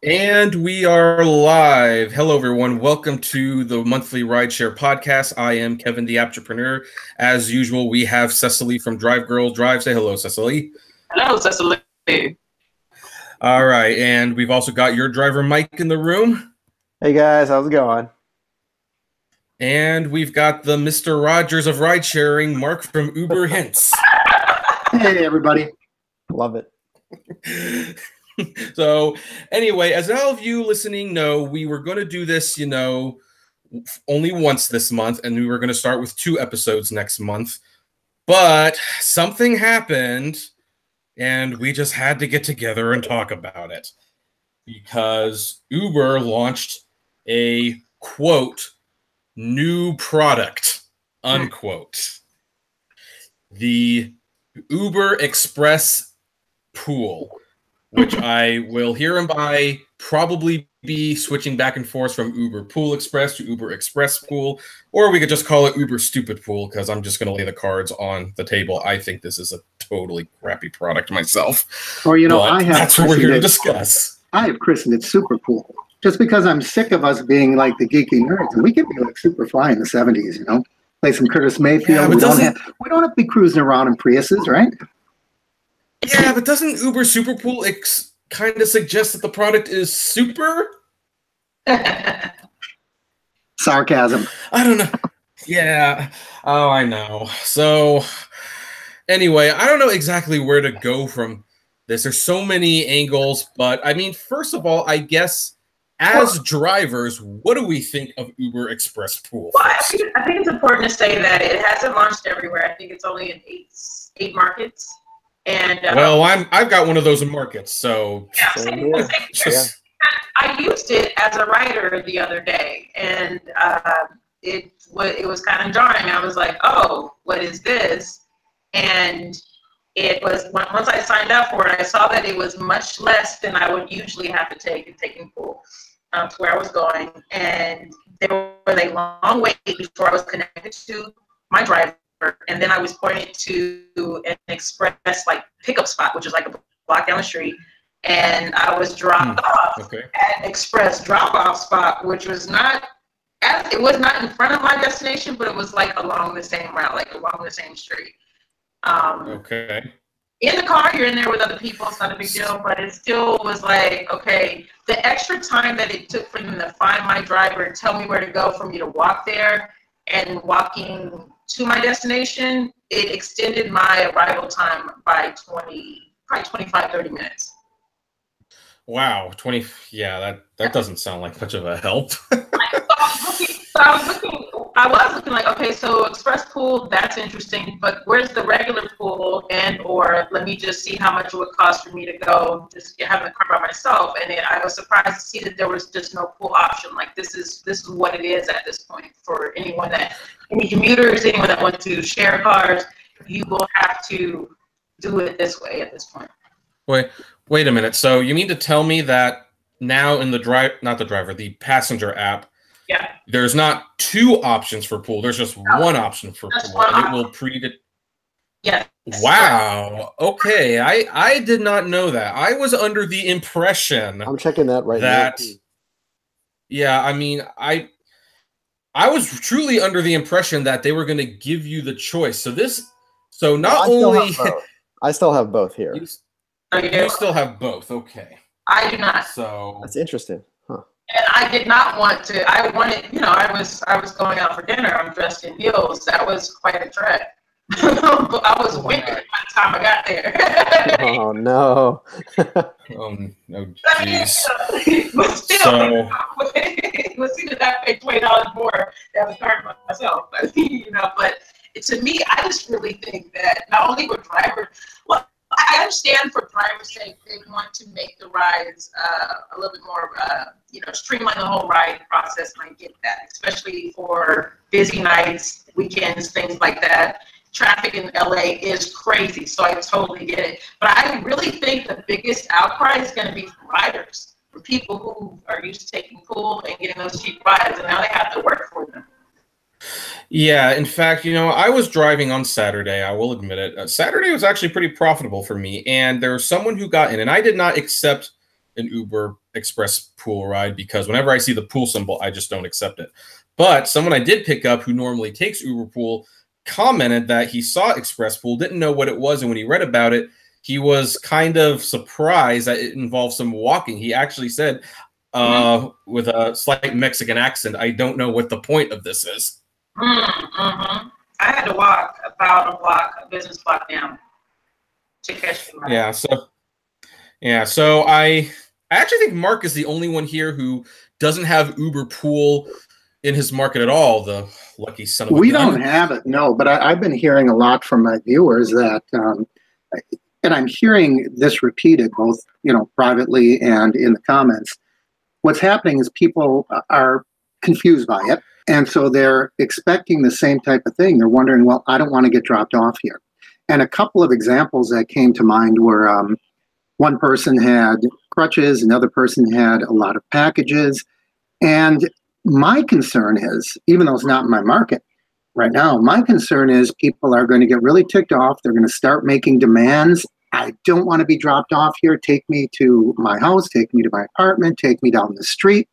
And we are live. Hello, everyone. Welcome to the monthly Rideshare podcast. I am Kevin, the Entrepreneur. As usual, we have Cecily from Drive Girl Drive. Say hello, Cecily. Hello, Cecily. All right. And we've also got your driver, Mike, in the room. Hey, guys. How's it going? And we've got the Mr. Rogers of ride sharing, Mark from Uber Hints. Hey, everybody. Love it. So anyway, as all of you listening know, we were going to do this, only once this month, and we were going to start with 2 episodes next month. But something happened, and we just had to get together and talk about it. Because Uber launched a, quote, new product, unquote. The Uber Express Pool, which I will hereby probably be switching back and forth from Uber Pool Express to Uber Express Pool, or we could just call it Uber Stupid Pool, because I'm just going to lay the cards on the table. I think this is a totally crappy product myself. Or, that's what we're here to discuss. I have christened it Super Pool, just because I'm sick of us being like the geeky nerds. And we could be like Superfly in the 70s, play some Curtis Mayfield. Yeah, we don't have to be cruising around in Priuses, right? Yeah, but doesn't Uber Super Pool kind of suggest that the product is super? Sarcasm. I don't know. Yeah. Oh, I know. So, anyway, I don't know exactly where to go from this. There's so many angles, but I mean, first of all, I guess as drivers, what do we think of Uber Express Pool? Well, I think it's important to say that it hasn't launched everywhere. I think it's only in eight markets. And well, I've got one of those in markets, so yeah, I used it as a rider the other day, and it was kind of jarring. I was like, "Oh, what is this?" And it was once I signed up for it, I saw that it was much less than I would usually have to take in taking pool to where I was going, and there was a long wait before I was connected to my driver. And then I was pointed to an express pickup spot, which is like a block down the street, and I was dropped off at an express drop-off spot, which was it was not in front of my destination, but it was like along the same route, like along the same street. In the car, you're in there with other people, it's not a big deal, but it still was like, okay, the extra time that it took for them to find my driver and tell me where to go for me to walk there, and walking to my destination, it extended my arrival time by probably 25, 30 minutes. Wow, 20, yeah, that doesn't sound like much of a help. I was looking like, okay, so Express Pool, that's interesting, but where's the regular pool? Or let me just see how much it would cost for me to go just have the car by myself. And I was surprised to see that there was just no pool option. Like this is what it is at this point for any commuters, anyone that wants to share cars, you will have to do it this way at this point. Wait a minute. So you mean to tell me that now in the passenger app, yeah, there's not 2 options for pool. There's just one option for pool, and it will pre-det. Yeah. Wow. Okay. I did not know that. I was under the impression. I'm checking that right now. Yeah. I mean, I was truly under the impression that they were going to give you the choice. I still have both here. You still have both. Okay. I do not. So that's interesting. And I did not want to. I wanted, I was going out for dinner. I'm dressed in heels. That was quite a trek. But I was winking by the time I got there. Oh no! Oh no! Jeez. But still, it was either that I paid $20 more than the car by myself. But to me, I just really think that not only were drivers, well, I understand for drivers' sake, they want to make the rides a little bit more, streamline the whole ride process, and I get that, especially for busy nights, weekends, things like that. Traffic in LA is crazy, so I totally get it. But I really think the biggest outcry is going to be from riders, from people who are used to taking pool and getting those cheap rides, and now they have to work for them. Yeah, in fact, I was driving on Saturday. I will admit it. Saturday was actually pretty profitable for me, and there was someone who got in, and I did not accept an Uber Express pool ride because whenever I see the pool symbol, I just don't accept it. But someone I did pick up who normally takes Uber Pool commented that he saw Express Pool, didn't know what it was, and when he read about it, he was kind of surprised that it involved some walking. He actually said, with a slight Mexican accent, "I don't know what the point of this is." I had to walk about a business block down to catch the ride. So I actually think Mark is the only one here who doesn't have Uber Pool in his market at all. The lucky son of a gun. We don't have it, no. But I've been hearing a lot from my viewers that, and I'm hearing this repeated both, privately and in the comments. What's happening is people are confused by it. And so they're expecting the same type of thing. They're wondering, well, I don't want to get dropped off here. And a couple of examples that came to mind were one person had crutches, another person had a lot of packages. And my concern is, even though it's not in my market right now, my concern is people are going to get really ticked off. They're going to start making demands. I don't want to be dropped off here. Take me to my house, take me to my apartment, take me down the street.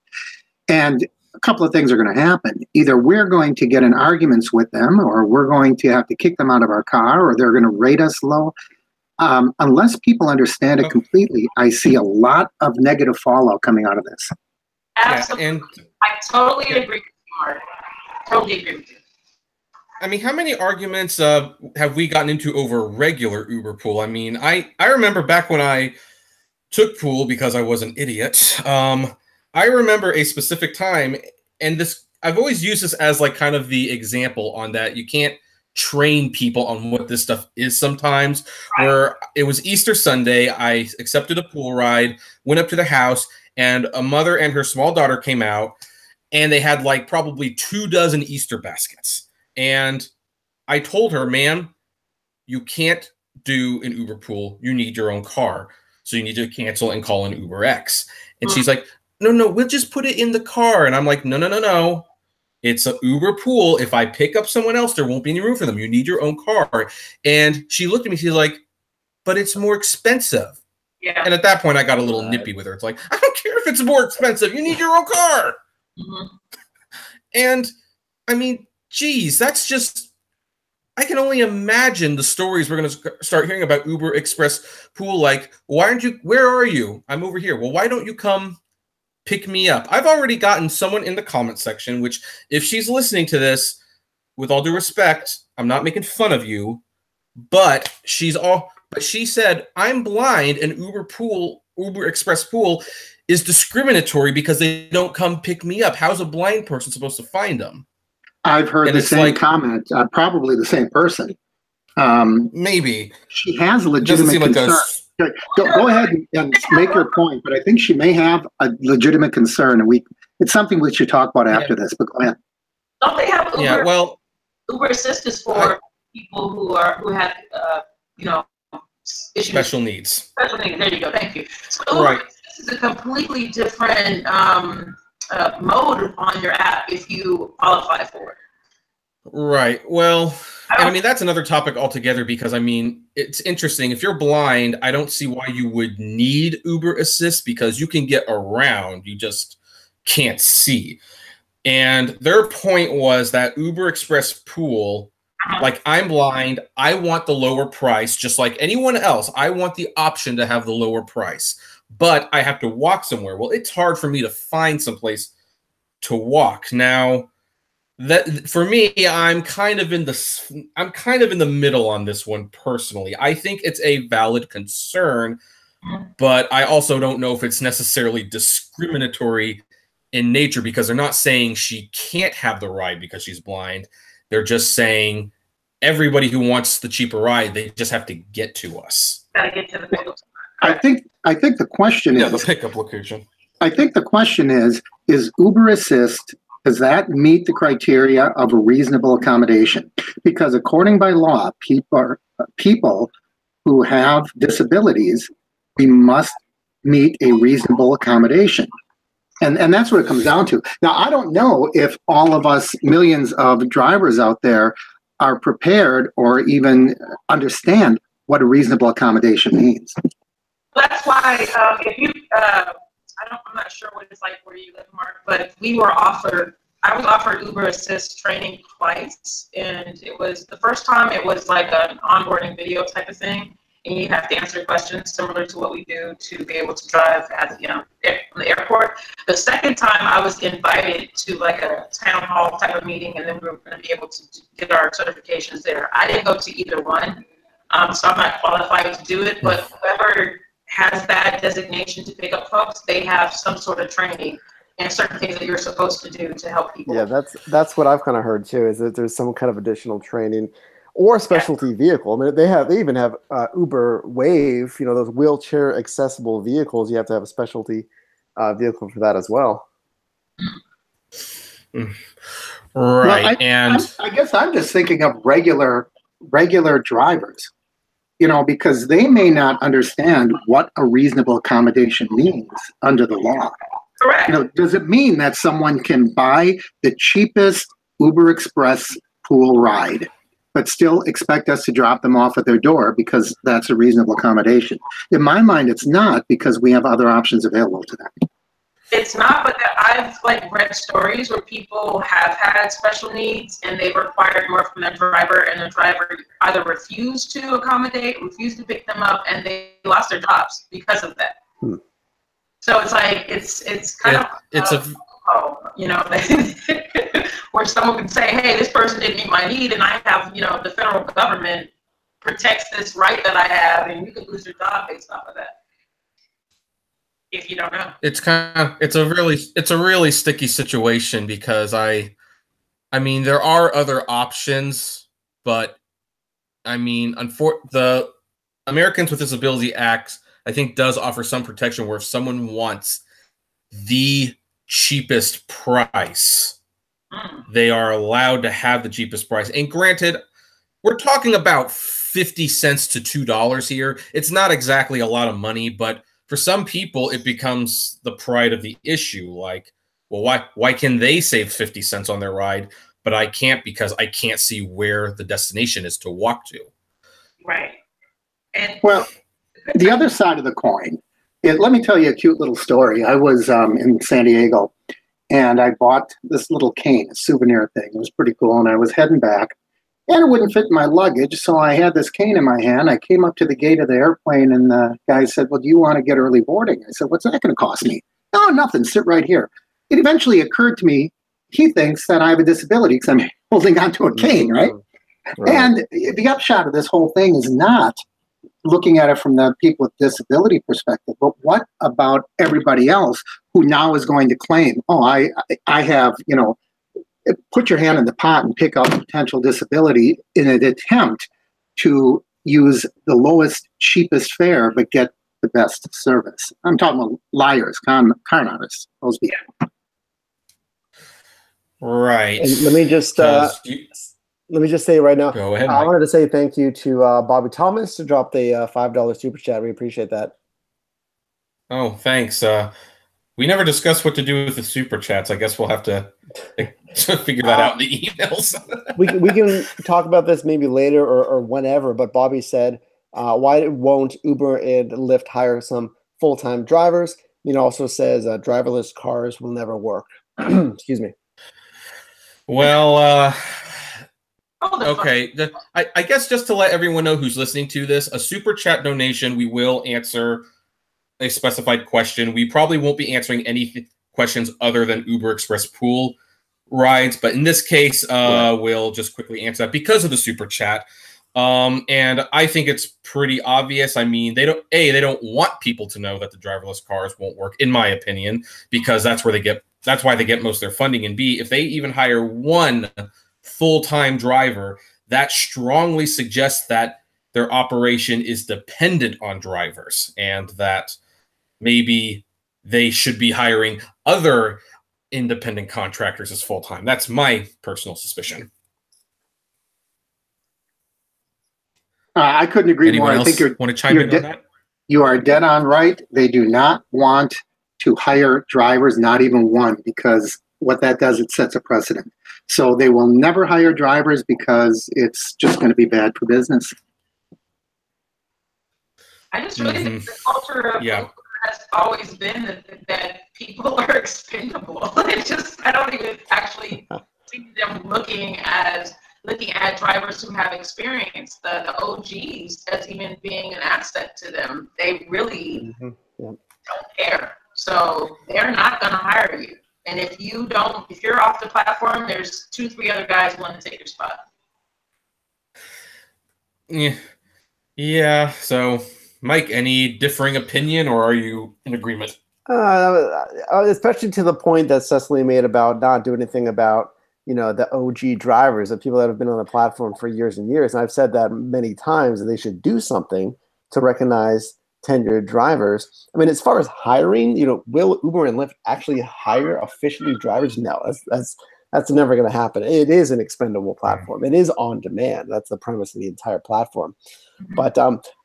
And a couple of things are going to happen. Either we're going to get in arguments with them, or we're going to have to kick them out of our car, or they're going to rate us low. Unless people understand it completely, I see a lot of negative fallout coming out of this. Absolutely. Yeah, and I totally agree with you, Mark. Totally agree with you. I mean, how many arguments have we gotten into over regular Uber Pool? I mean, I remember back when I took Pool because I was an idiot. I remember a specific time, and I've always used this as like kind of the example on that. You can't train people on what this stuff is sometimes. Where it was Easter Sunday, I accepted a pool ride, went up to the house, and a mother and her small daughter came out, and they had like probably 24 Easter baskets. And I told her, "Ma'am, you can't do an Uber Pool. You need your own car. So you need to cancel and call an Uber X." And she's like, no, we'll just put it in the car. And I'm like, no. It's an Uber Pool. If I pick up someone else, there won't be any room for them. You need your own car. And she looked at me. She's like, but it's more expensive. Yeah. And at that point, I got a little nippy with her. It's like, I don't care if it's more expensive. You need your own car. And I mean, geez, that's just, I can only imagine the stories we're going to start hearing about Uber Express Pool. Like, where are you? I'm over here. Well, why don't you come pick me up? I've already gotten someone in the comment section, which if she's listening to this, with all due respect, I'm not making fun of you, but she said, I'm blind and Uber Express Pool is discriminatory because they don't come pick me up. How's a blind person supposed to find them? I've heard the same comment, probably the same person. Maybe. She has a legitimate concern. Go ahead and make your point, but I think she may have a legitimate concern, and it's something we should talk about after this, but go ahead. Don't they have Uber, Uber Assist is for people who have issues. Special needs. Special needs, there you go, thank you. So Uber Assist is a completely different mode on your app if you qualify for it. Right. Well, and I mean, that's another topic altogether because, I mean, it's interesting. If you're blind, I don't see why you would need Uber Assist because you can get around. You just can't see. And their point was that Uber Express Pool, like, I'm blind. I want the lower price just like anyone else. I want the option to have the lower price, but I have to walk somewhere. Well, it's hard for me to find someplace to walk. Now, that for me, I'm kind of in the middle on this one personally. I think it's a valid concern, but I also don't know if it's necessarily discriminatory in nature because they're not saying she can't have the ride because she's blind. They're just saying everybody who wants the cheaper ride, they just have to get to us. Gotta get to the pickup. I think the question is the pickup location. I think the question is Uber Assist, does that meet the criteria of a reasonable accommodation? Because according by law, people who have disabilities, we must meet a reasonable accommodation. And that's what it comes down to. Now, I don't know if all of us, millions of drivers out there, are prepared or even understand what a reasonable accommodation means. That's why if you, I'm not sure what it's like where you live, Mark, but I was offered Uber Assist training twice, and it was the first time it was like an onboarding video type of thing, and you have to answer questions similar to what we do to be able to drive at from the airport. The second time I was invited to like a town hall type of meeting, and then we were going to be able to get our certifications there. I didn't go to either one, so I'm not qualified to do it, but whoever has that designation to pick up folks, they have some sort of training and certain things that you're supposed to do to help people. Yeah, that's what I've kind of heard too, is that there's some kind of additional training or a specialty vehicle. I mean, they even have Uber Wave, those wheelchair accessible vehicles. You have to have a specialty vehicle for that as well. Right. Well, I guess I'm just thinking of regular drivers, because they may not understand what a reasonable accommodation means under the law. Correct. Does it mean that someone can buy the cheapest Uber Express pool ride, but still expect us to drop them off at their door because that's a reasonable accommodation? In my mind, it's not, because we have other options available to them. It's not, but I've read stories where people have had special needs and they've required more from their driver, and the driver either refused to accommodate, refused to pick them up, and they lost their jobs because of that. So it's where someone can say, hey, this person didn't meet my need, and I have, the federal government protects this right that I have, and you could lose your job based off of that. If you don't know. It's a really sticky situation, because I mean, there are other options, but I mean, the Americans with Disability Act, I think, does offer some protection where if someone wants the cheapest price, they are allowed to have the cheapest price. And granted, we're talking about 50 cents to $2 here. It's not exactly a lot of money, but for some people, it becomes the pride of the issue. Like, well, why can they save 50 cents on their ride, but I can't, because I can't see where the destination is to walk to? Right. And well, the other side of the coin, let me tell you a cute little story. I was in San Diego, and I bought this little cane, a souvenir thing. It was pretty cool, and I was heading back, and it wouldn't fit in my luggage, so I had this cane in my hand. I came up to the gate of the airplane, and the guy said, well, do you want to get early boarding? I said, what's that going to cost me? No, nothing. Sit right here. It eventually occurred to me, he thinks that I have a disability because I'm holding onto a cane, right? And the upshot of this whole thing is not looking at it from the people with disability perspective, but what about everybody else who now is going to claim, oh, I have, put your hand in the pot and pick out potential disability in an attempt to use the lowest, cheapest fare, but get the best service. I'm talking about liars, con artists, those people. Right. And let me just say right now, go ahead, I wanted to say thank you to Bobby Thomas to drop the $5 super chat. We appreciate that. Oh, thanks. We never discussed what to do with the super chats. I guess we'll have to figure that out in the emails. we can talk about this maybe later or whenever, but Bobby said, why won't Uber and Lyft hire some full-time drivers? Also says driverless cars will never work. Excuse me. Well, okay. I guess just to let everyone know who's listening to this, a super chat donation, we will answer a specified question. We probably won't be answering any questions other than Uber Express pool rides, but in this case, we'll just quickly answer that because of the super chat. And I think it's pretty obvious. I mean, they don't want people to know that the driverless cars won't work, in my opinion, because that's why they get most of their funding. And B, if they even hire one full-time driver, that strongly suggests that their operation is dependent on drivers, and that maybe they should be hiring other independent contractors as full-time. That's my personal suspicion. I couldn't agree more. I think want to chime in on that? You are dead on right. They do not want to hire drivers, not even one, because what that does, it sets a precedent. So they will never hire drivers because it's just going to be bad for business. I just really think the culture of Uber has always been that people are expendable. I don't even actually see them looking at drivers who have experience, the OGs, as even being an asset to them. They really don't care. So they're not going to hire you. And if you're off the platform, there's 2-3 other guys willing to take your spot. Yeah. So, Mike, any differing opinion, or are you in agreement? Especially to the point that Cecily made about not doing anything about, the OG drivers, the people that have been on the platform for years and years. And I've said that many times that they should do something to recognize tenured drivers. I mean, as far as hiring, will Uber and Lyft actually hire officially drivers? No, that's never going to happen. It is an expendable platform. It is on demand. That's the premise of the entire platform. But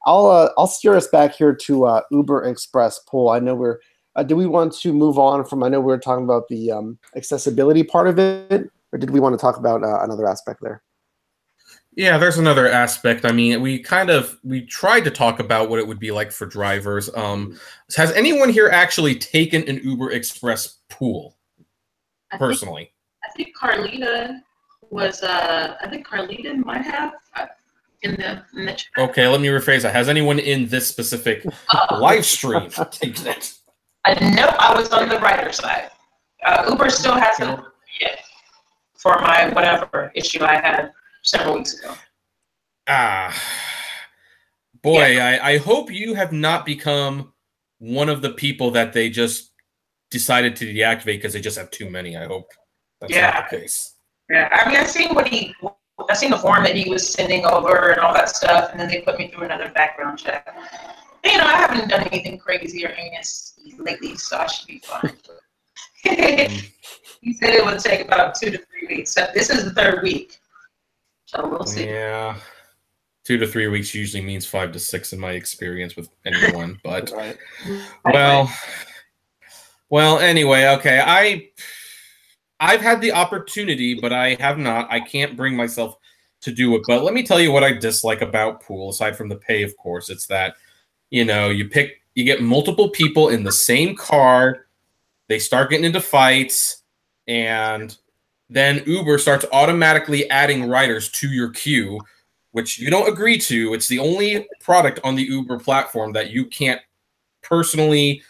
I'll steer us back here to Uber Express pool. I know do we want to move on from? I know we were talking about the accessibility part of it, or did we want to talk about another aspect there? Yeah, there's another aspect. I mean, we tried to talk about what it would be like for drivers. Has anyone here actually taken an Uber Express pool? Personally, I think Carlita was. I think Carlita might have in the chat. Okay, let me rephrase that. Has anyone in this specific live stream taken it? I know I was on the writer side. Uber still hasn't yet for my whatever issue I had several weeks ago. Boy, yeah. I hope you have not become one of the people that they just decided to deactivate because they just have too many. I hope that's not the case. Yeah, I mean, I seen the form that he was sending over and all that stuff, and then they put me through another background check. And, I haven't done anything crazy or heinous lately, so I should be fine. He said it would take about 2 to 3 weeks. So this is the 3rd week. So we'll see. Yeah. 2 to 3 weeks usually means 5 to 6 in my experience with anyone. But well, anyway, okay. I've had the opportunity, but I have not. I can't bring myself to do it. But let me tell you what I dislike about pool, aside from the pay, of course. It's that, you get multiple people in the same car. They start getting into fights, and then Uber starts automatically adding riders to your queue, which you don't agree to. It's the only product on the Uber platform that you can't personally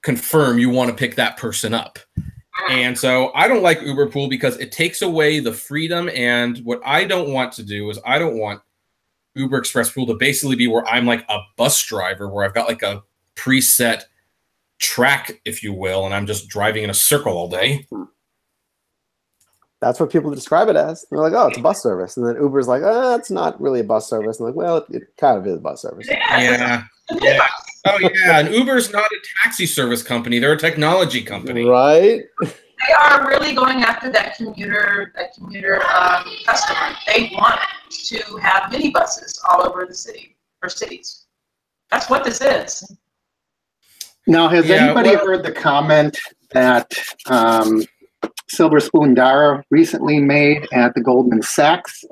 confirm you want to pick that person up. And so I don't like Uber Pool because it takes away the freedom. And what I don't want to do is I don't want Uber Express Pool to basically be where I'm like a bus driver, where I've got like a preset track, if you will, and I'm just driving in a circle all day. That's what people describe it as. They're like, oh, it's a bus service. And then Uber's like, it's not really a bus service. And like, well, it kind of is a bus service. Yeah. Oh, yeah. And Uber's not a taxi service company. They're a technology company. Right. They are really going after that commuter customer. They want to have minibuses all over the city or cities. That's what this is. Now, has anybody heard the comment that Silver Spoon Dara recently made at the Goldman Sachs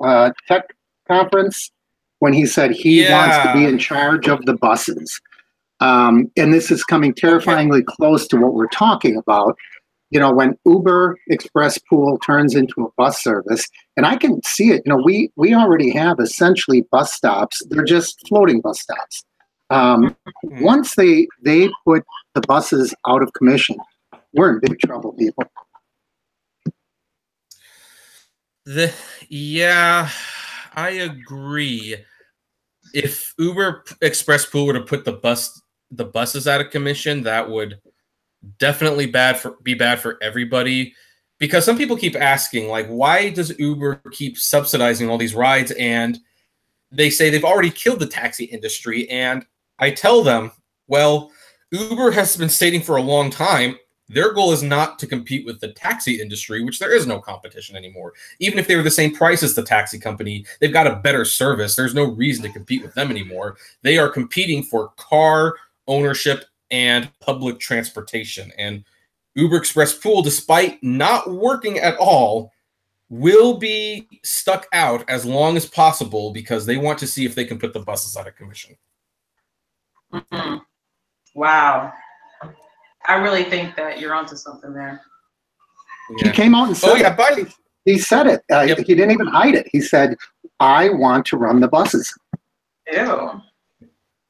tech conference when he said he wants to be in charge of the buses? And this is coming terrifyingly close to what we're talking about. When Uber Express Pool turns into a bus service, and I can see it, we already have essentially bus stops. They're just floating bus stops. Once they put the buses out of commission, we're in big trouble, people. I agree. If Uber Express Pool were to put the buses out of commission, that would definitely be bad for everybody. Because some people keep asking, like, why does Uber keep subsidizing all these rides? And they say they've already killed the taxi industry. And I tell them, well, Uber has been stating for a long time their goal is not to compete with the taxi industry, which there is no competition anymore. Even if they were the same price as the taxi company, they've got a better service. There's no reason to compete with them anymore. They are competing for car ownership and public transportation. And Uber Express Pool, despite not working at all, will be stuck out as long as possible because they want to see if they can put the buses out of commission. Mm-hmm. Wow. I really think that you're onto something there. Yeah. He came out and said it. He said it. Yep. He didn't even hide it. He said, I want to run the buses. Ew.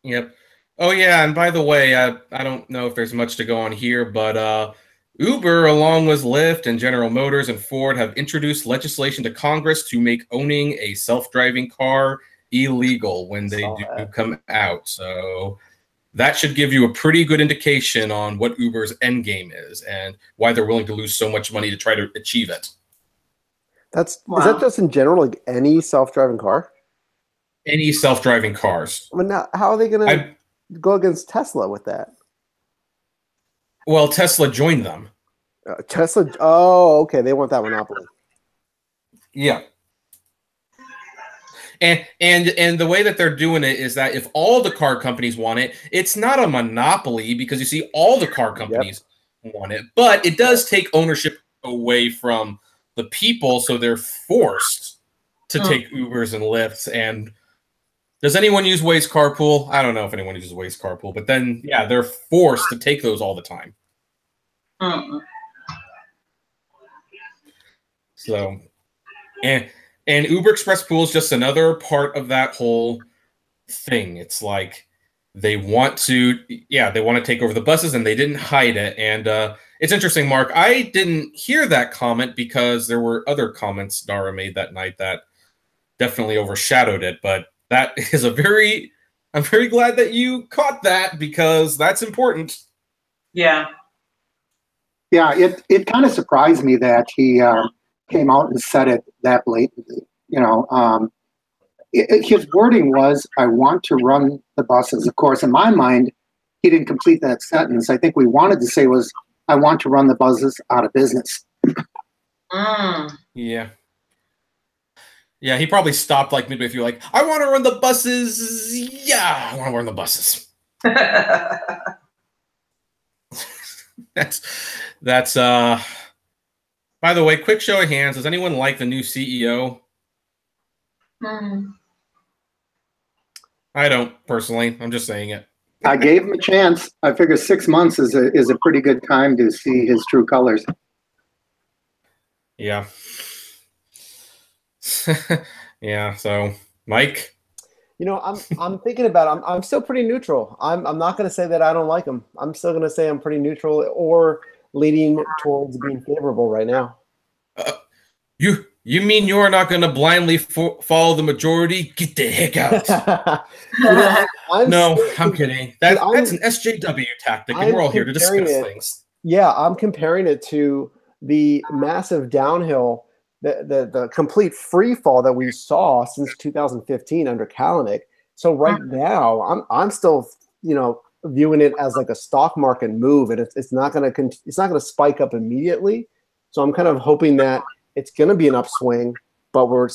Yep. Oh, yeah, and by the way, I don't know if there's much to go on here, but Uber, along with Lyft and General Motors and Ford, have introduced legislation to Congress to make owning a self-driving car illegal when they do come out. So that should give you a pretty good indication on what Uber's end game is and why they're willing to lose so much money to try to achieve it. Is that just in general, like any self-driving car? Any self-driving cars. I mean, now, how are they going to go against Tesla with that? Well, Tesla joined them. Tesla. Oh, okay. They want that monopoly. Yeah. And the way that they're doing it is that if all the car companies want it, it's not a monopoly because you see all the car companies want it, but it does take ownership away from the people, so they're forced to take Ubers and Lyfts. And does anyone use Waze Carpool? I don't know if anyone uses Waze Carpool, but then yeah, they're forced to take those all the time. So, and Uber Express Pool is just another part of that whole thing. It's like they want to take over the buses, and they didn't hide it. And it's interesting, Mark. I didn't hear that comment because there were other comments Dara made that night that definitely overshadowed it. But that is I'm very glad that you caught that because that's important. Yeah. Yeah, it kind of surprised me that he came out and said it that blatantly. You know, his wording was, I want to run the buses. Of course, in my mind, he didn't complete that sentence. I think we wanted to say was, I want to run the buses out of business. Yeah. Yeah, he probably stopped like midway through, like, I want to run the buses. Yeah, I want to run the buses. That's by the way, quick show of hands. Does anyone like the new CEO? I don't personally. I'm just saying it. I gave him a chance. I figure 6 months is a pretty good time to see his true colors. Yeah. Yeah. So, Mike. You know, I'm thinking about it. I'm still pretty neutral. I'm not going to say that I don't like him. I'm still going to say I'm pretty neutral or leaning towards being favorable right now. You mean you're not going to blindly follow the majority? Get the heck out. I'm kidding. That's an SJW tactic, and we're all here to discuss things. Yeah, I'm comparing it to the massive downhill, the complete free fall that we saw since 2015 under Kalanick. So right now, I'm still, viewing it as like a stock market move, and it's not going to spike up immediately. So I'm kind of hoping that it's going to be an upswing, but we're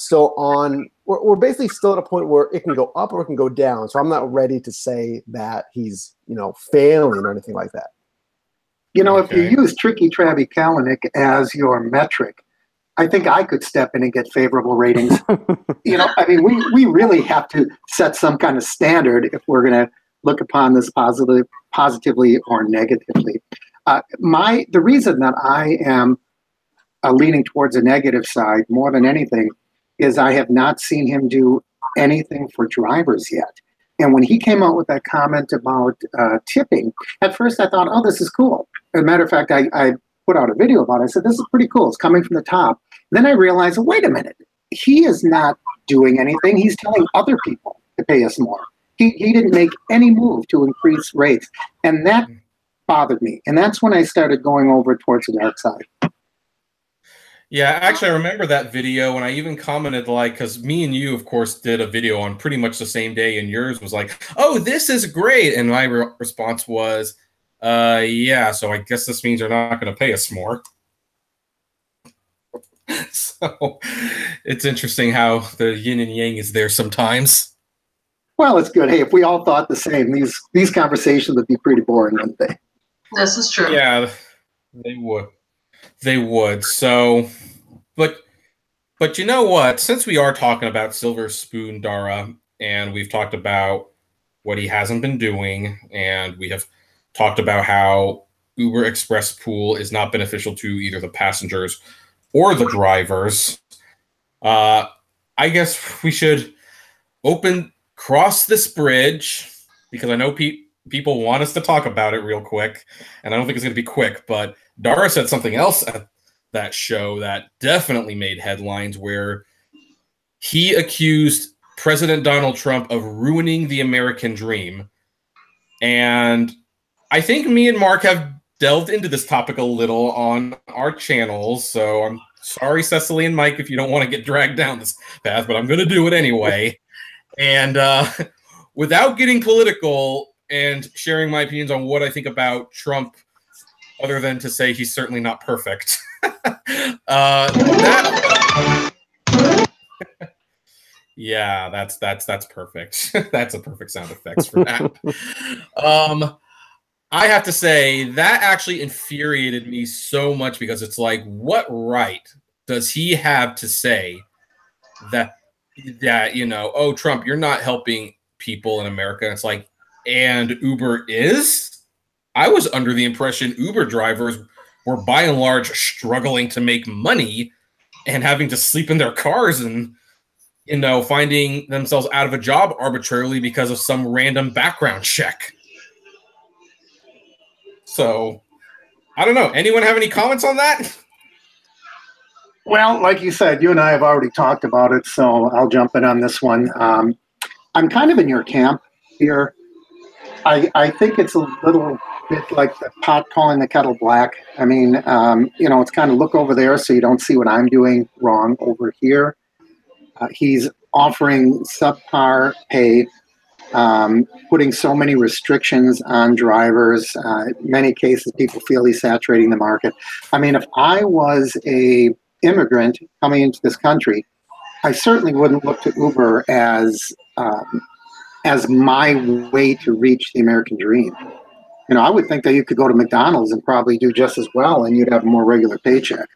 basically still at a point where it can go up or it can go down. So I'm not ready to say that he's, failing or anything like that. If you use Tricky Travie Kalanick as your metric, I think I could step in and get favorable ratings. We really have to set some kind of standard if we're going to look upon this positively or negatively. The reason that I am leaning towards a negative side more than anything is I have not seen him do anything for drivers yet. And when he came out with that comment about tipping, at first I thought, oh, this is cool. As a matter of fact, I put out a video about it. I said, this is pretty cool. It's coming from the top. Then I realized, wait a minute. He is not doing anything. He's telling other people to pay us more. He didn't make any move to increase rates. And that bothered me. And that's when I started going over towards the dark side. Yeah, actually, I remember that video, and I even commented, because me and you, of course, did a video on pretty much the same day, and yours was like, oh, this is great. And my response was, yeah, so I guess this means they're not going to pay us more. So it's interesting how the yin and yang is there sometimes. Well, it's good. Hey, if we all thought the same, these conversations would be pretty boring, wouldn't they? This is true. Yeah, they would. They would. So, but you know what? Since we are talking about Silver Spoon Dara, and we've talked about what he hasn't been doing, and we have talked about how Uber Express Pool is not beneficial to either the passengers or the drivers, I guess we should cross this bridge, because I know people want us to talk about it real quick, and I don't think it's going to be quick, but Dara said something else at that show that definitely made headlines, where he accused President Donald Trump of ruining the American dream. And I think me and Mark have delved into this topic a little on our channels, so I'm sorry, Cecily and Mike, if you don't want to get dragged down this path, but I'm going to do it anyway. And without getting political and sharing my opinions on what I think about Trump, other than to say he's certainly not perfect. Yeah, that's perfect. That's a perfect sound effects for that. I have to say that actually infuriated me so much, because it's like, what right does he have to say that oh, Trump, you're not helping people in America? And it's like, and Uber is? I was under the impression Uber drivers were by and large struggling to make money and having to sleep in their cars and, finding themselves out of a job arbitrarily because of some random background check. So, I don't know. Anyone have any comments on that? Well, like you said, you and I have already talked about it, so I'll jump in on this one. I'm kind of in your camp here. I think it's a little bit like the pot calling the kettle black. I mean, it's kind of look over there so you don't see what I'm doing wrong over here. He's offering subpar pay, putting so many restrictions on drivers. In many cases, people feel he's saturating the market. I mean, if I was a immigrant coming into this country, I certainly wouldn't look to Uber as my way to reach the American dream. I would think that you could go to McDonald's and probably do just as well, and you'd have a more regular paycheck.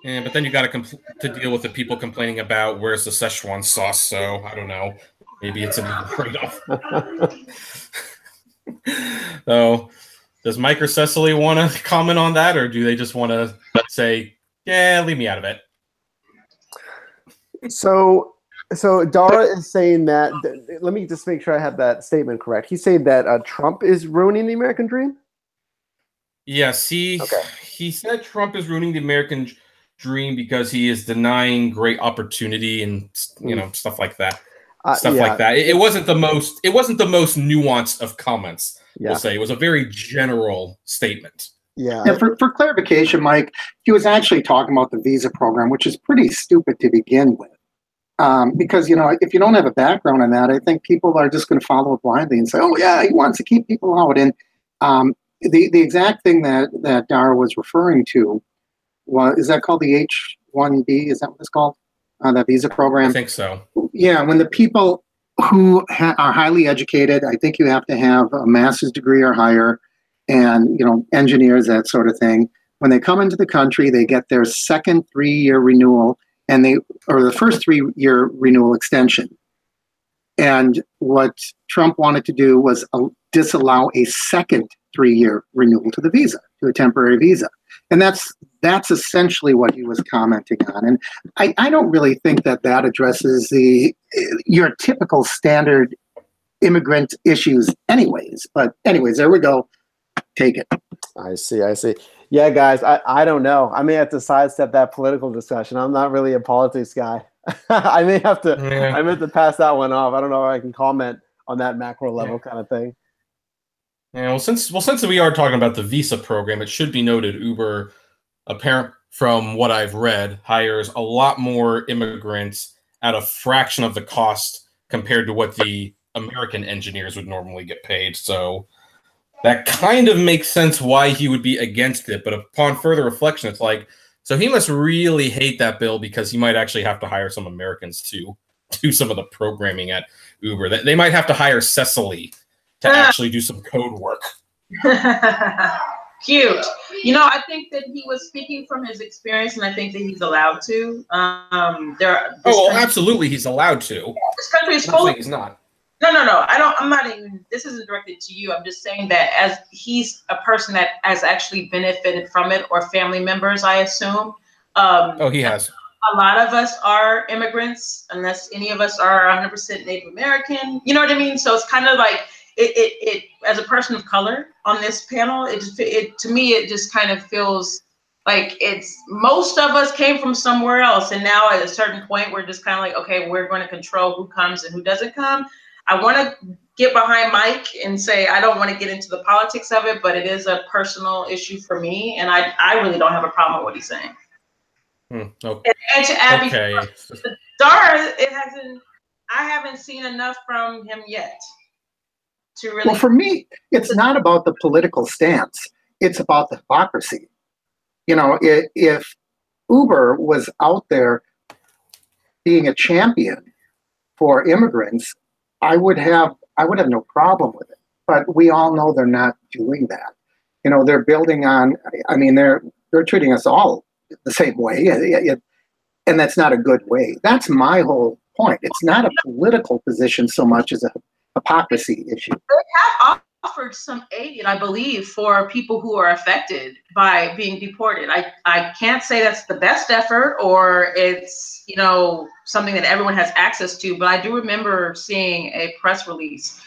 Yeah, but then you got to deal with the people complaining about where's the Szechuan sauce. So I don't know. Maybe it's a trade-off. So, does Mike or Cecily want to comment on that, or do they just want to say, "Yeah, leave me out of it"? So Dara is saying that. Let me just make sure I have that statement correct. He's saying that Trump is ruining the American dream. Yes, he said Trump is ruining the American dream because he is denying great opportunity and stuff like that. Like that. It wasn't the most nuanced of comments. Yeah. We'll say it was a very general statement. Yeah. And for clarification, Mike, he was actually talking about the visa program, which is pretty stupid to begin with. Because if you don't have a background in that, I think people are just going to follow it blindly and say, "Oh yeah, he wants to keep people out." And the exact thing that Dara was referring to is that called the H-1B? Is that what it's called? That visa program? I think so. Yeah, when the people who are highly educated, I think you have to have a master's degree or higher, and engineers, that sort of thing. When they come into the country, they get their second 3-year renewal, or the first 3-year renewal extension. And what Trump wanted to do was disallow a second 3-year renewal to the visa, to a temporary visa. And that's essentially what he was commenting on. And I don't really think that addresses your typical standard immigrant issues anyways. But anyways, there we go. Take it. I see. Yeah, guys, I don't know. I may have to sidestep that political discussion. I'm not really a politics guy. I may have to pass that one off. I don't know if I can comment on that macro level kind of thing. Yeah, since we are talking about the visa program, it should be noted Uber, apparent from what I've read, hires a lot more immigrants at a fraction of the cost compared to what the American engineers would normally get paid. So that kind of makes sense why he would be against it. But upon further reflection, it's like, so he must really hate that bill because he might actually have to hire some Americans too. do some of the programming at Uber. They might have to hire Cecily to actually do some code work. Cute. You know, I think that he was speaking from his experience, and I think that he's allowed to. Absolutely, he's allowed to. This country is full. He's not. No. I'm not even. This isn't directed to you. I'm just saying that as he's a person that has actually benefited from it, or family members, I assume. He has. A lot of us are immigrants, unless any of us are 100% Native American. You know what I mean? So it's kind of like. It as a person of color on this panel, to me it just kind of feels like it's most of us came from somewhere else, and now at a certain point we're just kind of like, okay, we're going to control who comes and who doesn't come. I want to get behind Mike and say I don't want to get into the politics of it, but it is a personal issue for me, and I really don't have a problem with what he's saying. Okay. And to add, Dara, I haven't seen enough from him yet. Really well, for me, it's not about the political stance. It's about the hypocrisy. You know, if Uber was out there being a champion for immigrants, I would have no problem with it. But we all know they're not doing that. You know, they're building on. I mean, they're treating us all the same way, and that's not a good way. That's my whole point. It's not a political position so much as a hypocrisy issue. They have offered some aid, I believe, for people who are affected by being deported. I can't say that's the best effort or it's, you know, something that everyone has access to, but I do remember seeing a press release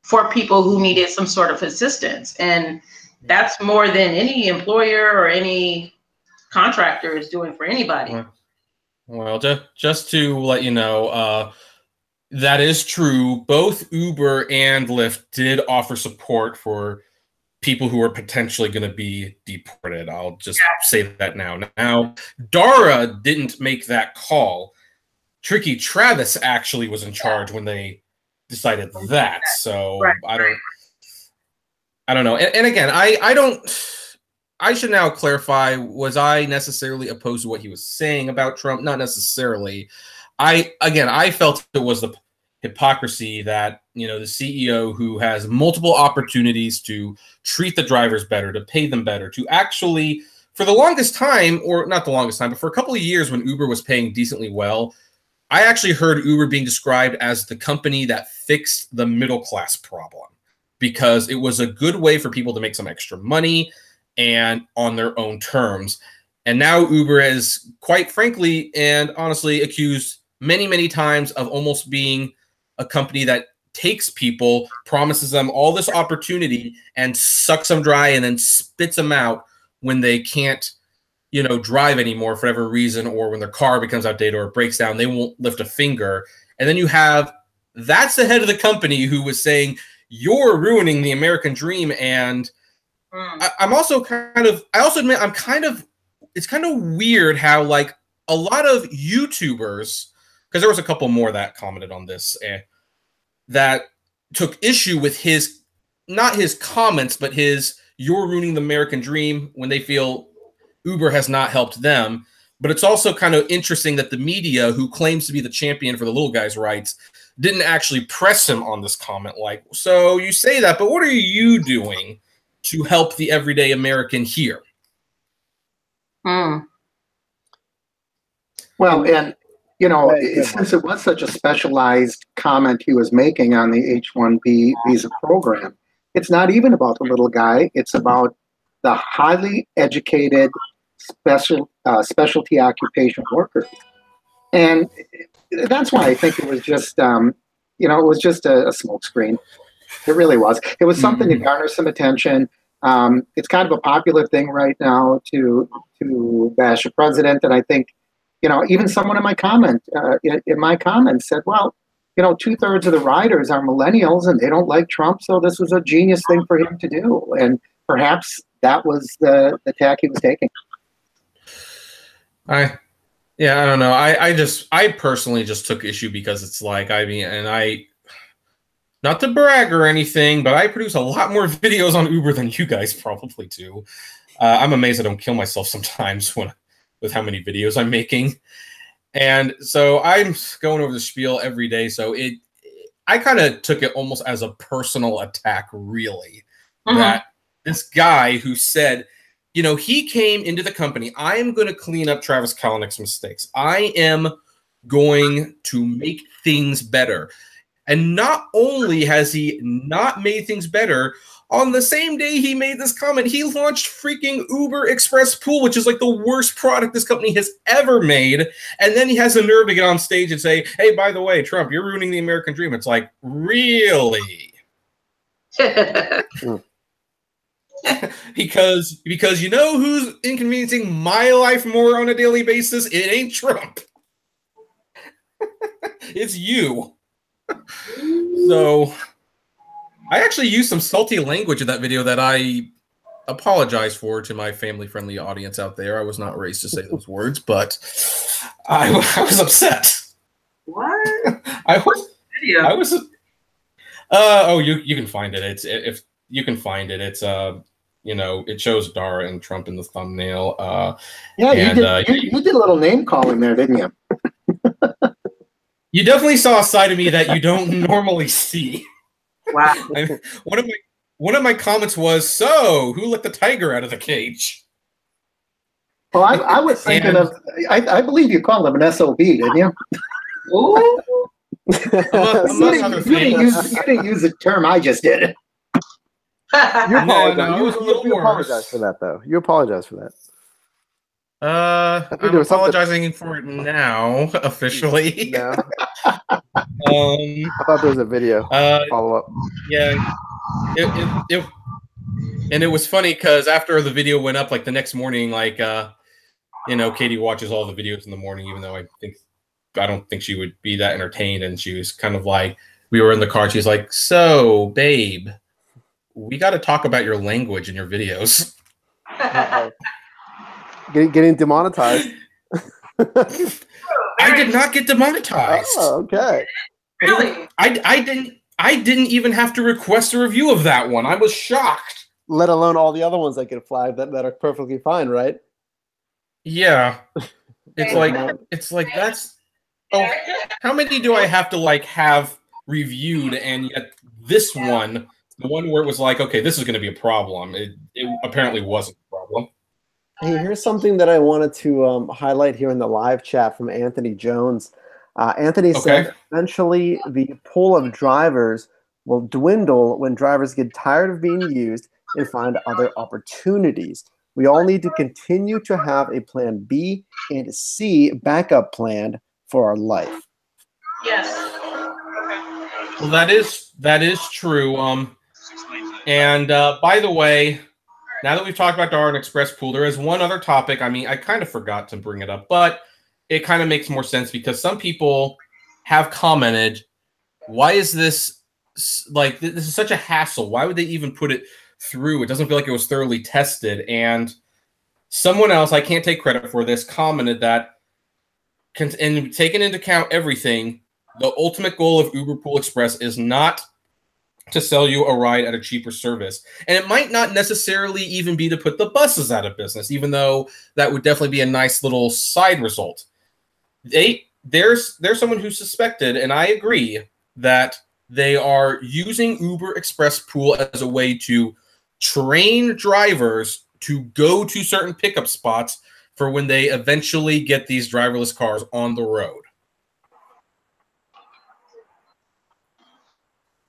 for people who needed some sort of assistance. And that's more than any employer or any contractor is doing for anybody. Well, just to let you know, that is true. Both Uber and Lyft did offer support for people who are potentially going to be deported. I'll just say that now. Now, Dara didn't make that call. Tricky Travis actually was in charge when they decided that. So I don't know. And again, I should now clarify, was I necessarily opposed to what he was saying about Trump? Not necessarily. I felt it was the hypocrisy that, you know, the CEO who has multiple opportunities to treat the drivers better, to pay them better, to actually, for the longest time, or not the longest time, but for a couple of years when Uber was paying decently well, I actually heard Uber being described as the company that fixed the middle class problem because it was a good way for people to make some extra money and on their own terms. And now Uber is, quite frankly and honestly, accused many, many times of almost being a company that takes people, promises them all this opportunity, and sucks them dry and then spits them out when they can't, you know, drive anymore for whatever reason, or when their car becomes outdated or it breaks down, they won't lift a finger. And then you have, that's the head of the company who was saying, you're ruining the American dream. And I'm also I also admit it's kind of weird how, like, a lot of YouTubers, because there was a couple more that commented on this, that took issue with his, not his comments, but his, you're ruining the American dream, when they feel Uber has not helped them. But it's also kind of interesting that the media, who claims to be the champion for the little guy's rights, didn't actually press him on this comment. Like, so you say that, but what are you doing to help the everyday American here? Well, and, you know, since it was such a specialized comment he was making on the H-1B visa program, it's not even about the little guy. It's about the highly educated specialty occupation workers. And that's why I think it was just, you know, it was just a smokescreen. It really was. It was something to garner some attention. It's kind of a popular thing right now to bash a president. And I think, you know, even someone in my comments said, well, you know, 2/3 of the riders are millennials and they don't like Trump. So this was a genius thing for him to do. And perhaps that was the tack he was taking. I don't know. I personally just took issue because it's like, I mean, and not to brag or anything, but I produce a lot more videos on Uber than you guys probably do. I'm amazed I don't kill myself sometimes with how many videos I'm making. And so I'm going over the spiel every day. So I kind of took it almost as a personal attack, really. That this guy who said, you know, he came into the company, I am going to clean up Travis Kalanick's mistakes. I am going to make things better. And not only has he not made things better, on the same day he made this comment, he launched freaking Uber Express Pool, which is like the worst product this company has ever made. And then he has the nerve to get on stage and say, hey, by the way, Trump, you're ruining the American dream. It's like, really? because you know who's inconveniencing my life more on a daily basis? It ain't Trump. It's you. So I actually used some salty language in that video that I apologize for to my family-friendly audience out there. I was not raised to say those words, but I was upset. What? I was. Oh, you can find it. It's if you can find it. It's you know, it shows Dara and Trump in the thumbnail. Yeah, and, you did a little name calling there, didn't you? You definitely saw a side of me that you don't normally see. Wow. One of my comments was, so who let the tiger out of the cage? Well, I was thinking I believe you called him an SOB, didn't you? Ooh. among other things. You didn't use the term I just did. You apologize for that, though. You apologize for that. I'm apologizing for it now, officially. No. I thought there was a video follow up. Yeah, and it was funny because after the video went up, like the next morning, like you know, Katie watches all the videos in the morning, even though I don't think she would be that entertained, and she was kind of like, we were in the car, she's like, so babe, we got to talk about your language in your videos. Getting demonetized. I did not get demonetized. Oh, okay. Really? I didn't even have to request a review of that one. I was shocked. Let alone all the other ones that get flagged that are perfectly fine, right? Yeah. It's like that's how many do I have to like have reviewed, and yet this one, the one where it was like, okay, this is going to be a problem. It apparently wasn't a problem. Hey, here's something that I wanted to highlight here in the live chat from Anthony Jones. Anthony said, eventually the pool of drivers will dwindle when drivers get tired of being used and find other opportunities. We all need to continue to have a plan B and C backup plan for our life. Yes. Well, that is true. And by the way, now that we've talked about Dara and Express Pool, there is one other topic. I mean, I kind of forgot to bring it up, but it kind of makes more sense because some people have commented, why is this like, this is such a hassle. Why would they even put it through? It doesn't feel like it was thoroughly tested. And someone else, I can't take credit for this, commented that, and taking into account everything, the ultimate goal of Uber Pool Express is not to sell you a ride at a cheaper service. And it might not necessarily even be to put the buses out of business, even though that would definitely be a nice little side result. There's someone who suspected, and I agree, that they are using Uber Express Pool as a way to train drivers to go to certain pickup spots for when they eventually get these driverless cars on the road.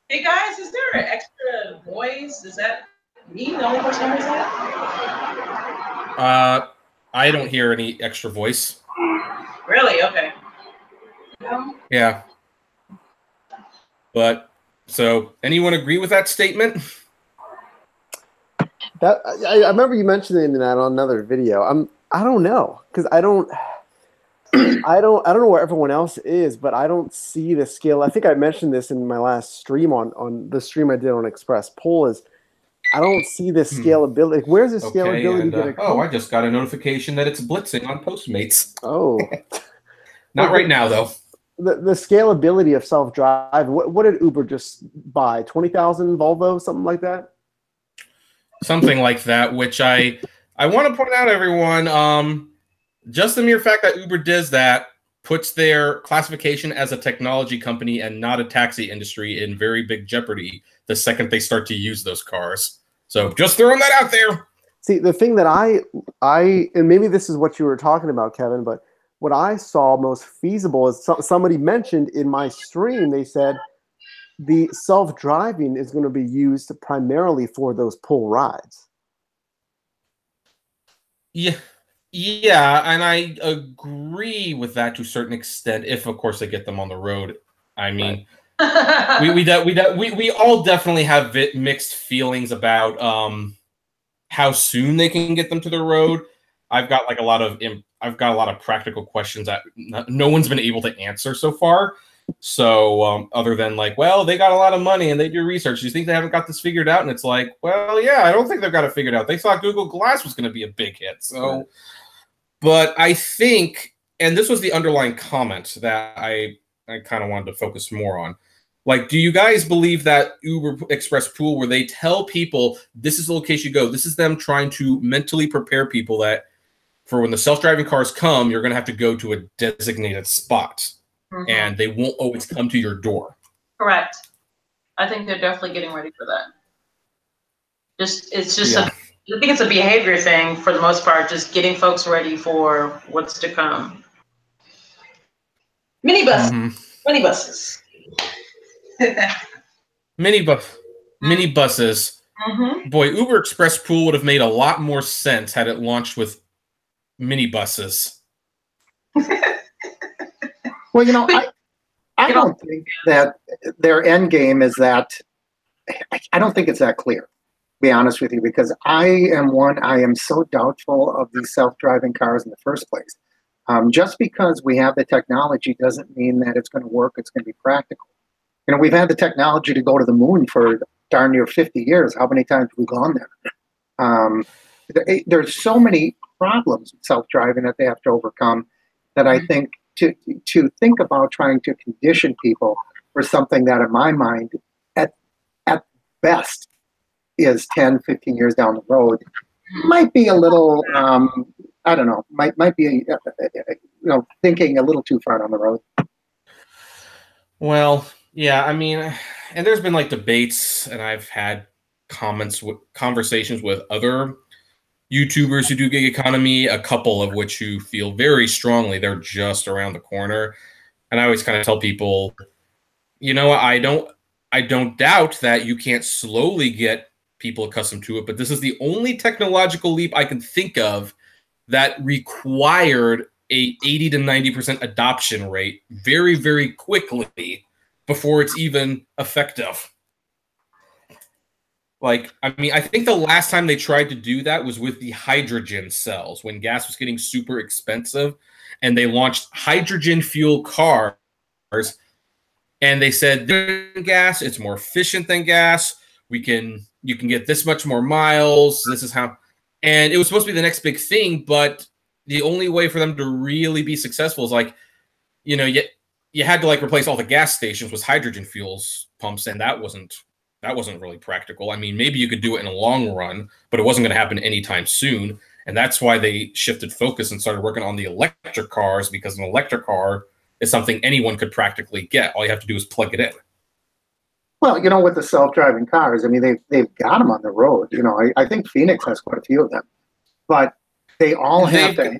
Hey guys, is there an extra voice? Is that me, the only person who hears that? I don't hear any extra voice. Really? Okay. Yeah. But so, anyone agree with that statement? That I remember you mentioning that on another video. I don't know, because I don't know where everyone else is, but I don't see the scale. I think I mentioned this in my last stream on the stream I did on Express Pool. Is I don't see the scalability. Like, where's the scalability going to come? I just got a notification that it's blitzing on Postmates. Oh, not right now though. The scalability of self-drive. What did Uber just buy? 20,000 Volvo, something like that. Something like that. Which I want to point out, everyone. Just the mere fact that Uber does that puts their classification as a technology company and not a taxi industry in very big jeopardy the second they start to use those cars. So just throwing that out there. See, the thing that I and maybe this is what you were talking about, Kevin, but what I saw most feasible is somebody mentioned in my stream, they said the self-driving is going to be used primarily for those pull rides. Yeah. Yeah, and I agree with that to a certain extent, if of course they get them on the road. I mean, we all definitely have mixed feelings about how soon they can get them to the road. I've got like a lot of practical questions that no one's been able to answer so far. So other than like, well, they got a lot of money and they do research. Do you think they haven't got this figured out? And it's like, well, yeah, I don't think they've got it figured out. They thought Google Glass was going to be a big hit. So, but I think, and this was the underlying comment that I kind of wanted to focus more on. Like, do you guys believe that Uber Express Pool, where they tell people this is the location you go, this is them trying to mentally prepare people that for when the self-driving cars come, you're going to have to go to a designated spot. Mm-hmm. And they won't always come to your door. Correct. I think they're definitely getting ready for that. I think it's a behavior thing for the most part, just getting folks ready for what's to come. Minibuses. Mm-hmm. Minibuses. Mm-hmm. Boy, Uber Express Pool would have made a lot more sense had it launched with minibuses. Well, you know, I don't think that their end game is that. I don't think it's that clear, to be honest with you, because I am so doubtful of these self-driving cars in the first place. Just because we have the technology doesn't mean that it's going to work, it's going to be practical. You know, we've had the technology to go to the moon for darn near 50 years. How many times have we gone there? There's so many problems with self-driving that they have to overcome that I think to think about trying to condition people for something that, in my mind, at best is 10, 15 years down the road, might be a little, I don't know, might be, thinking a little too far down the road. Well, yeah, I mean, and there's been like debates, and I've had conversations with other YouTubers who do gig economy, a couple of which who feel very strongly they're just around the corner. And I always kind of tell people, you know, I don't doubt that you can't slowly get people accustomed to it, but this is the only technological leap I can think of that required a 80 to 90% adoption rate very, very quickly before it's even effective. Like, I mean, I think the last time they tried to do that was with the hydrogen cells when gas was getting super expensive, and they launched hydrogen fuel cars, and they said, gas, it's more efficient than gas. You can get this much more miles. This is how, and it was supposed to be the next big thing, but the only way for them to really be successful is like, you know, you had to like replace all the gas stations with hydrogen fuels pumps, and that wasn't really practical. I mean, maybe you could do it in a long run, but it wasn't going to happen anytime soon. And that's why they shifted focus and started working on the electric cars, because an electric car is something anyone could practically get. All you have to do is plug it in. Well, you know, with the self-driving cars, I mean, they've got them on the road. You know, I think Phoenix has quite a few of them, but they all have to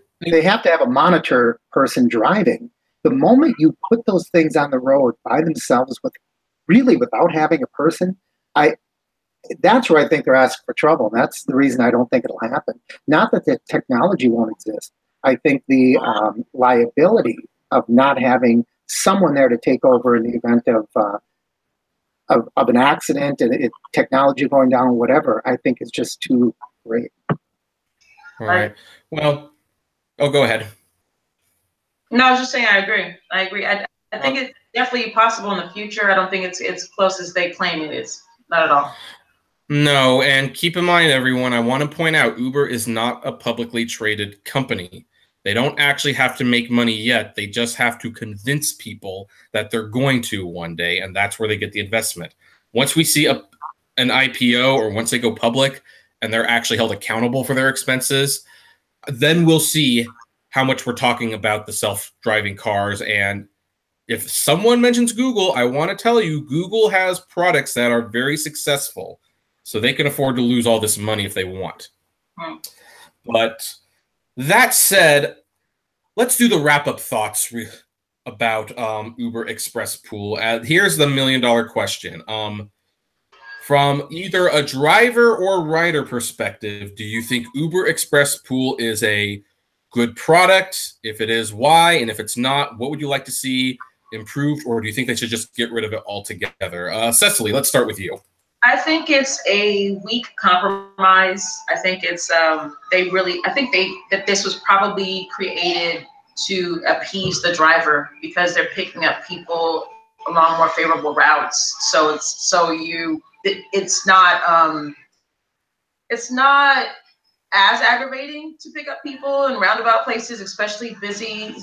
have a monitor person driving. The moment you put those things on the road by themselves without having a person, that's where I think they're asking for trouble. And that's the reason I don't think it'll happen. Not that the technology won't exist. I think the liability of not having someone there to take over in the event of an accident and technology going down or whatever, I think is just too great. All right. Well, go ahead. No, I was just saying I agree. I think it's definitely possible in the future. I don't think it's as close as they claim it is. Not at all. No, and keep in mind, everyone, I want to point out, Uber is not a publicly traded company. They don't actually have to make money yet. They just have to convince people that they're going to one day, and that's where they get the investment. Once we see an IPO, or once they go public and they're actually held accountable for their expenses, then we'll see how much we're talking about the self-driving cars. And if someone mentions Google, I want to tell you, Google has products that are very successful, so they can afford to lose all this money if they want. But that said, let's do the wrap-up thoughts about Uber Express Pool. Here's the million-dollar question. From either a driver or rider perspective, do you think Uber Express Pool is a good product? If it is, why? And if it's not, what would you like to see improved? Or do you think they should just get rid of it altogether? Cecily, let's start with you. I think it's a weak compromise. I think it's that this was probably created to appease the driver because they're picking up people along more favorable routes. So it's not as aggravating to pick up people in roundabout places, especially busy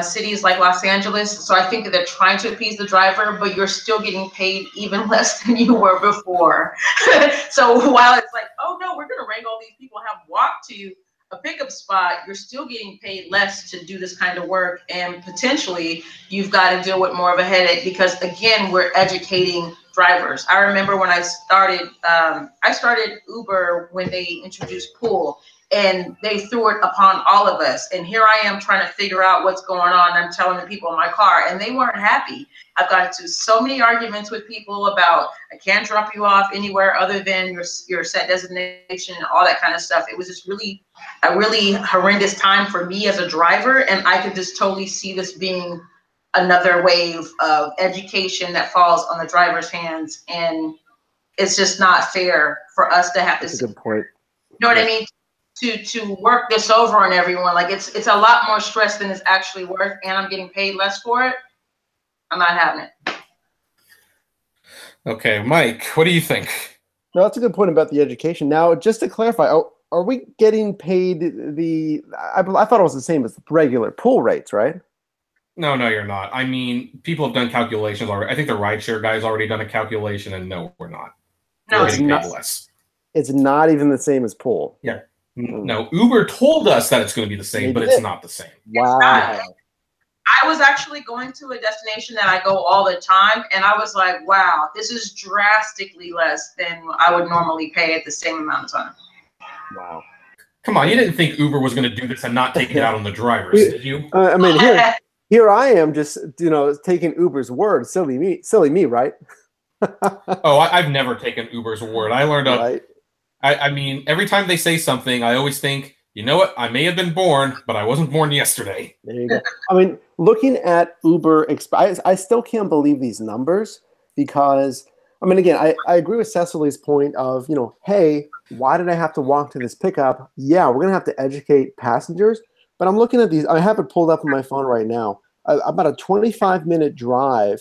cities like Los Angeles. So I think that they're trying to appease the driver, but you're still getting paid even less than you were before. So while it's like, oh no, we're gonna rank all these people have walked to a pickup spot, you're still getting paid less to do this kind of work, and potentially you've got to deal with more of a headache because again, we're educating drivers. I remember when I started Uber when they introduced Pool, and they threw it upon all of us. And here I am trying to figure out what's going on. I'm telling the people in my car, and they weren't happy. I've gotten into so many arguments with people about I can't drop you off anywhere other than your set destination and all that kind of stuff. It was just a really horrendous time for me as a driver, and I could just totally see this being another wave of education that falls on the driver's hands, and it's just not fair for us to have this. That's a good point. You know what I mean? To work this over on everyone, like it's a lot more stress than it's actually worth, and I'm getting paid less for it. I'm not having it. Okay, Mike, what do you think? No, that's a good point about the education. Now, just to clarify, are we getting paid I thought it was the same as the regular pool rates, right? No, you're not. I mean, people have done calculations already. I think the Rideshare guy's already done a calculation, and no, we're not. No, we're getting paid less. It's not even the same as pool. Yeah. No, Uber told us that it's going to be the same, but it's not the same. Wow. I was actually going to a destination that I go all the time, and I was like, wow, this is drastically less than I would normally pay at the same amount of time. Wow. Come on, you didn't think Uber was going to do this and not take it out on the drivers, did you? I mean, here I am just, taking Uber's word. Silly me, right? Oh, I've never taken Uber's word. I learned right. I mean, every time they say something, I always think, you know what? I may have been born, but I wasn't born yesterday. There you go. I mean, looking at Uber Express, I still can't believe these numbers because, I mean, again, I agree with Cecily's point of, hey, why did I have to walk to this pickup? Yeah, we're going to have to educate passengers. But I'm looking at these. I have it pulled up on my phone right now. About a 25-minute drive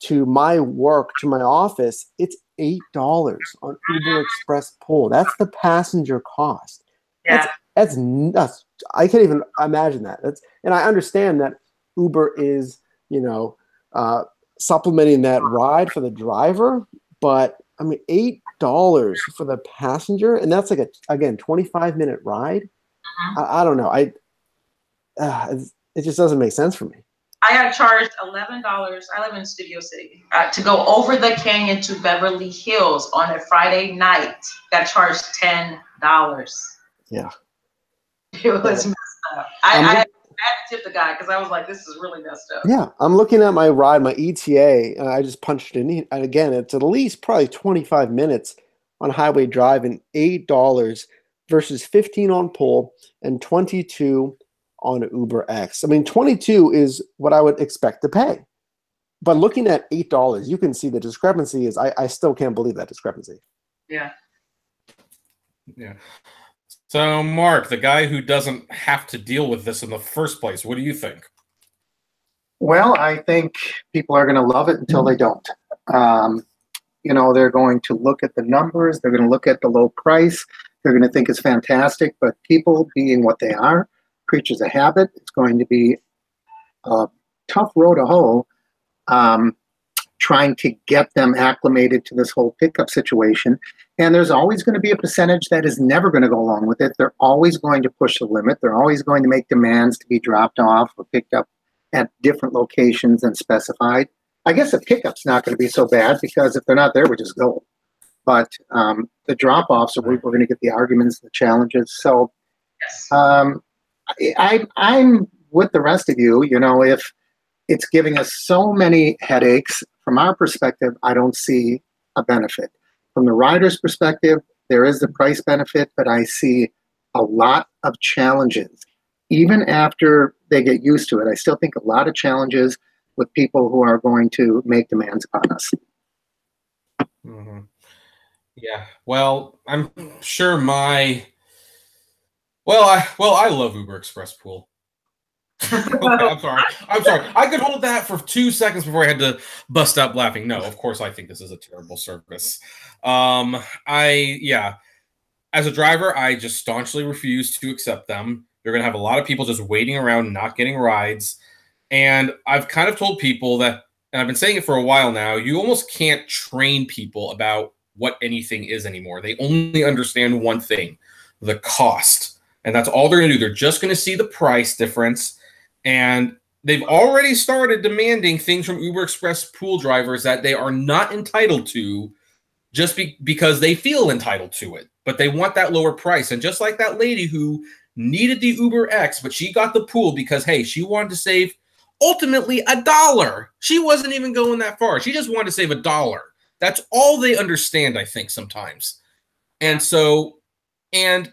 to my work, to my office, it's $8 on Uber Express Pool. That's the passenger cost. Yeah. That's nuts. I can't even imagine that. And I understand that Uber is, supplementing that ride for the driver, but I mean, $8 for the passenger, and that's like again 25-minute ride. I don't know. It just doesn't make sense for me. I got charged $11. I live in Studio City to go over the canyon to Beverly Hills on a Friday night. Got charged $10. Yeah, it was messed up. I had to tip the guy because I was like, "This is really messed up." Yeah, I'm looking at my ride, my ETA, and I just punched it in. And again, it's at least probably 25 minutes on highway drive, and $8 versus 15 on Pool and 22 on Uber X. I mean, 22 is what I would expect to pay. But looking at $8, you can see the discrepancy is, I still can't believe that discrepancy. Yeah. Yeah. So, Mark, the guy who doesn't have to deal with this in the first place, what do you think? Well, I think people are going to love it until they don't. They're going to look at the numbers. They're going to look at the low price. They're going to think it's fantastic. But people being what they are, creatures of habit, it's going to be a tough road to hoe. trying to get them acclimated to this whole pickup situation. And there's always going to be a percentage that is never going to go along with it. They're always going to push the limit. They're always going to make demands to be dropped off or picked up at different locations than specified. I guess the pickup's not going to be so bad because if they're not there, we just go. But the drop-offs, we're going to get the arguments, the challenges. So I'm with the rest of you. You know, if it's giving us so many headaches, from our perspective, I don't see a benefit. From the rider's perspective, there is the price benefit, but I see a lot of challenges. Even after they get used to it, I still think a lot of challenges with people who are going to make demands upon us. Mm-hmm. Yeah. Well, I'm sure I love Uber Express Pool. Okay, I'm sorry. I could hold that for 2 seconds before I had to bust out laughing. No, of course I think this is a terrible service. As a driver, I just staunchly refuse to accept them. You're going to have a lot of people just waiting around, not getting rides. And I've kind of told people that, and I've been saying it for a while now, you almost can't train people about what anything is anymore. They only understand one thing, the cost. And that's all they're going to do. They're just going to see the price difference. And they've already started demanding things from Uber Express Pool drivers that they are not entitled to just because they feel entitled to it. But they want that lower price. And just like that lady who needed the Uber X, but she got the pool because, hey, she wanted to save ultimately $1. She wasn't even going that far. She just wanted to save $1. That's all they understand, I think, sometimes. And so, and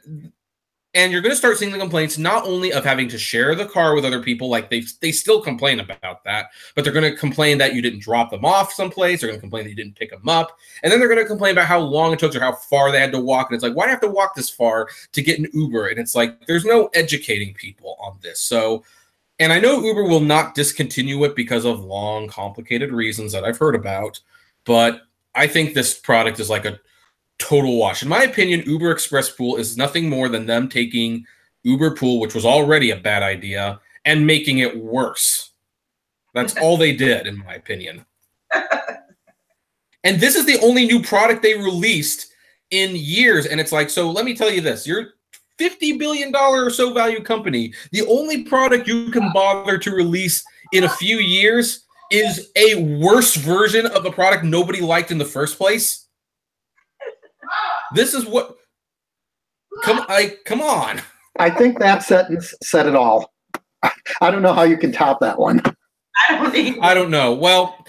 you're going to start seeing the complaints not only of having to share the car with other people, like they still complain about that, but they're going to complain that you didn't drop them off someplace. They're going to complain that you didn't pick them up. And then they're going to complain about how long it took or how far they had to walk. And it's like, why do I have to walk this far to get an Uber? And it's like, there's no educating people on this. So, and I know Uber will not discontinue it because of long, complicated reasons that I've heard about, but I think this product is like a total wash. In my opinion, Uber Express Pool is nothing more than them taking Uber Pool, which was already a bad idea, and making it worse. That's all they did, in my opinion. And this is the only new product they released in years. And it's like, so let me tell you this. You're $50 billion or so value company. The only product you can bother to release in a few years is a worse version of a product nobody liked in the first place. This is what. Come on. I think that sentence said it all. I don't know how you can top that one. I don't know. Well,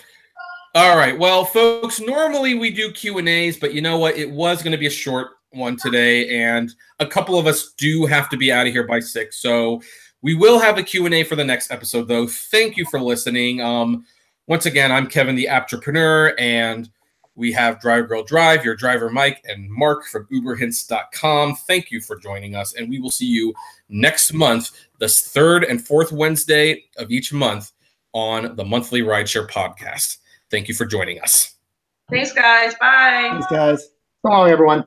all right. Well, folks, normally we do Q&As, but you know what? It was going to be a short one today, and a couple of us do have to be out of here by 6. So we will have a Q&A for the next episode, though. Thank you for listening. Once again, I'm Kevin, the Aptrepreneur, and we have Drive Girl Drive, your driver Mike, and Mark from uberhints.com. Thank you for joining us, and we will see you next month, the 3rd and 4th Wednesday of each month on the monthly Rideshare podcast. Thank you for joining us. Thanks, guys. Bye. Thanks, guys. So long, everyone.